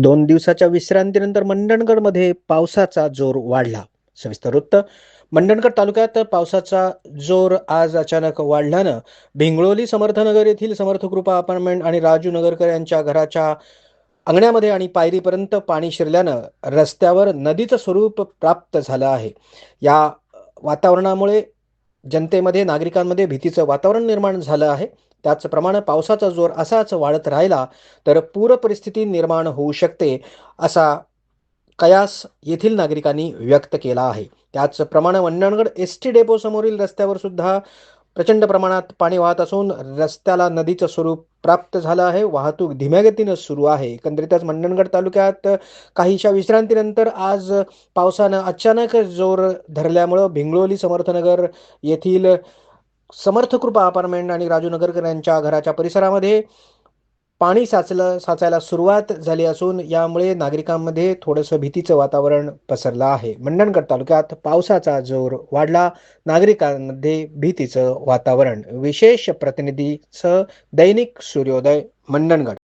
2 दिवसाच्या विश्रांतीनंतर मंडणगडमध्ये पावसाचा जोर वाढला. सविस्तर वृत्त. मंडणगड तालुक्यात पावसाचा जोर आज अचानक वाढल्यानं भिंगळोली समर्थनगर येथील समर्थ कृपा अपार्टमेंट आणि राजू नगरकर यांच्या घराच्या अंगण्यामध्ये आणि पायरीपर्यंत पाणी शिरल्यानं रस्त्यावर नदीचं स्वरूप प्राप्त झालं आहे. या वातावरणामुळे जनतेमध्ये, नागरिकांमध्ये भीतीचं वातावरण निर्माण झालं आहे. त्याचप्रमाणे पावसाचा जोर असाच वाढत राहिला तर पूर परिस्थिती निर्माण होऊ शकते, असा कयास येथील नागरिकांनी व्यक्त केला आहे. त्याचप्रमाणे मंडणगड एसटी डेपो समोरील रस्त्यावर सुद्धा प्रचंड प्रमाणात पाणी वाहत असून रस्त्याला नदीचं स्वरूप प्राप्त झालं आहे. वाहतूक धीम्या गतीनं सुरू आहे. एकंदरीतच मंडणगड तालुक्यात काहीशा विश्रांतीनंतर आज पावसानं अचानक जोर धरल्यामुळं भिंगळोली समर्थनगर येथील समर्थ कृपा अपार्टमेंट आणि राजू नगरकर यांच्या घराच्या परिसरामध्ये पाणी साचायला सुरुवात झाली असून यामुळे नागरिकांमध्ये थोडंसं भीतीचं वातावरण पसरलं आहे. मंडणगड तालुक्यात पावसाचा जोर वाढला, नागरिकांमध्ये भीतीचं वातावरण. विशेष प्रतिनिधीसह दैनिक सूर्योदय मंडणगड.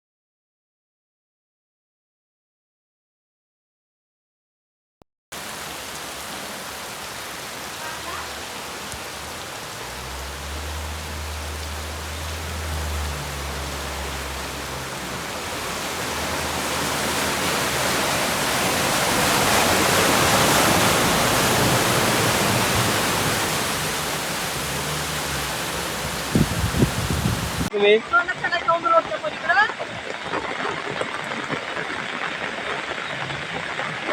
तुम्ही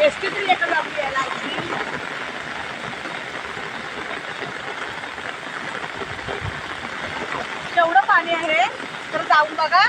एसटी तरी एखादा आपली यायला जेवढं पाणी आहे तर जाऊन बघा.